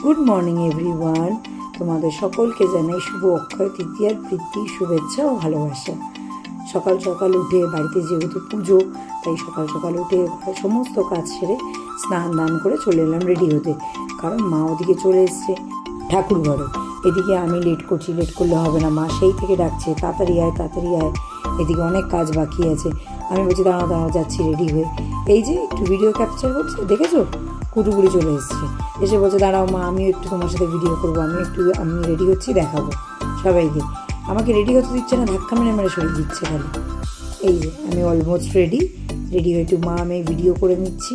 Good morning everyone. তোমাদের সকলকে জানাই শুভ অক্ষয় তৃতীয়ার প্রীতি, শুভেচ্ছা ও ভালোবাসা। সকাল সকাল উঠে, বাড়িতে যেহেতু পুজো, তাই সকাল সকাল উঠে ঘরের সমস্ত কাজ সেরে স্নান দান করে চলে এলাম রেডি হতে। কারণ মা ওদিকে চলে এসছে ঠাকুর ঘরে। এদিকে আমি লেট করছি, লেট করলে হবে না, মা সেই থেকে ডাকছে তাড়াতাড়ি আয় তাড়াতাড়ি আয়। এদিকে অনেক কাজ বাকি আছে। আমি বলছি দাঁড়াও দাঁড়াও, যাচ্ছি রেডি হয়ে। এই যে একটু ভিডিও ক্যাপচার করছে, দেখেছো? কুটুকুড়ি চলে এসছে, এসে বলছে দাঁড়াও মা, আমিও একটু তোমার সাথে ভিডিও করবো, আমি রেডি হচ্ছি, দেখাবো সবাইকে। আমাকে রেডি হতে দিচ্ছে না, ধাক্কা মেরে মেরে সরিয়ে দিচ্ছে খালি। এই যে আমি অলমোস্ট রেডি হয়ে একটু মা আমি ভিডিও করে নিচ্ছি,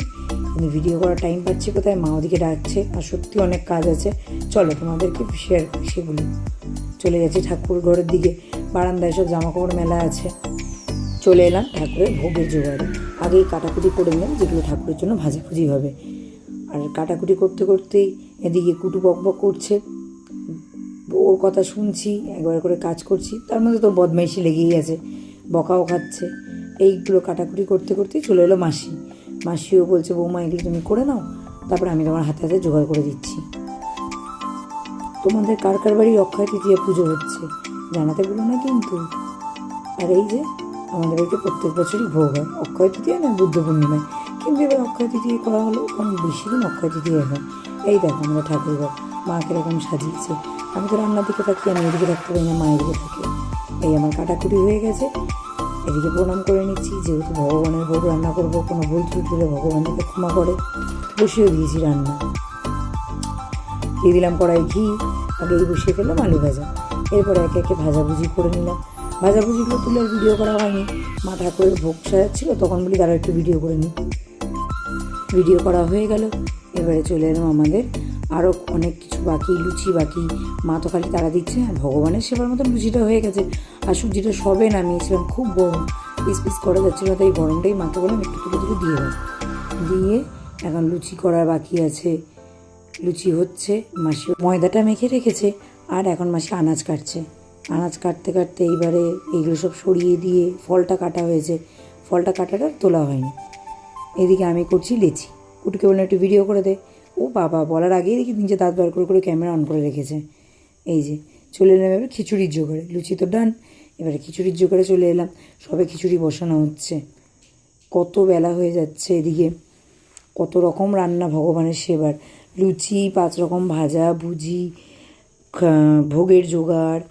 কিন্তু ভিডিও করার টাইম পাচ্ছি কোথায়, মা ওদিকে ডাকছে। আর সত্যি অনেক কাজ আছে, চলো তোমাদেরকে শেয়ার করি সেগুলো। চলে যাচ্ছি ঠাকুর ঘরের দিকে, বারান্দায় সব জামাকাপড় মেলা আছে। চলে এলাম ঠাকুরের ভোগের জোগাড়ে। আগেই কাটাকুটি করে নিলাম যেগুলো ঠাকুরের জন্য ভাজাভুজি হবে। আর কাটাকুটি করতে করতেই এদিকে কুটু বকবক করছে, ওর কথা শুনছি, একবার করে কাজ করছি, তার মধ্যে তো বদমাইশি লেগেই আছে, বকাও খাচ্ছে। এইগুলো কাটাকুটি করতে করতেই চলে এলো মাসিও বলছে বৌমা এগুলো তুমি করে নাও, তারপরে আমি তোমার হাতে হাতে জোগাড় করে দিচ্ছি। তোমাদের কার কার বাড়ি অক্ষয় তৃতীয়া পুজো হচ্ছে জানাতে বলো না কিন্তু। আর এই যে আমাদের বাড়িতে প্রত্যেক বছরই ভোগ হয়, অক্ষয় তৃতীয়া না বুদ্ধ পূর্ণিমায়, কিন্তু এবার অক্ষয় তৃতীয়া করা হলো, কারণ বেশি দিন অক্ষয় তৃতীয়া হয়। এই দেখো আমাদের ঠাকুরঘর মা কীরকম সাজিয়েছে। আমি তো রান্নার দিকে থাকি, আমি এদিকে থাকতে পারি না, মা এদিকে থাকে। এই আমার কাটাকুটি হয়ে গেছে, এদিকে প্রণাম করে নিচ্ছি, যেহেতু ভগবানের ভোগ রান্না করবো, কোনো ভুল ত্রুটি হলে ভগবান যাতে ক্ষমা করে। বসিয়েও দিয়েছি রান্না, দিয়ে দিলাম কড়াই ঘি, আগেই বসিয়ে ফেললাম আলু ভাজা। এরপরে একে একে ভাজাভুজি করে নিলাম। ভাজাভুজিগুলো তুলে আর ভিডিও করা হয়নি, মা ঠাকুরের ভোগ সাজাচ্ছিল, তখন বলি তারা একটু ভিডিও করে নিই। ভিডিও করা হয়ে গেল। এবারে চলে এলাম আমাদের আরও অনেক কিছু বাকি, লুচি বাকি। মা তো খালি তারা দিচ্ছে, আর ভগবানের সেবার মতন লুচিটা হয়ে গেছে। আর সুজিটা সবে নামিয়েছিলাম, খুব গরম, পিস পিস করা যাচ্ছিলো, তাই গরমটাই মাকে বললাম একটু তুলে তুলে দিয়ে দাও। দিয়ে এখন লুচি করার বাকি আছে, লুচি হচ্ছে। মাসি ময়দাটা মেখে রেখেছে, আর এখন মাসি আনাজ কাটছে। আনাজ কাটতে কাটতে এইবারে এইগুলো সব সরিয়ে দিয়ে ফলটা কাটা হয়েছে, ফলটা কাটাটা তোলা হয়নি। এদিকে আমি করছি লেচি, কুটুকে বললাম একটু ভিডিও করে দে। ও বাবা, বলার আগেই দেখি নিজে দাঁত বার করে ক্যামেরা অন করে রেখেছে। এই যে চলে এলাম এবার খিচুড়ির জোগাড়ে, লুচি তো ডান, এবারে খিচুড়ির জোগাড়ে চলে এলাম। সবে খিচুড়ি বসানো হচ্ছে, কত বেলা হয়ে যাচ্ছে। এদিকে কত রকম রান্না ভগবানের সেবার, লুচি, 5 রকম ভাজা ভুজি, ভোগের জোগাড়,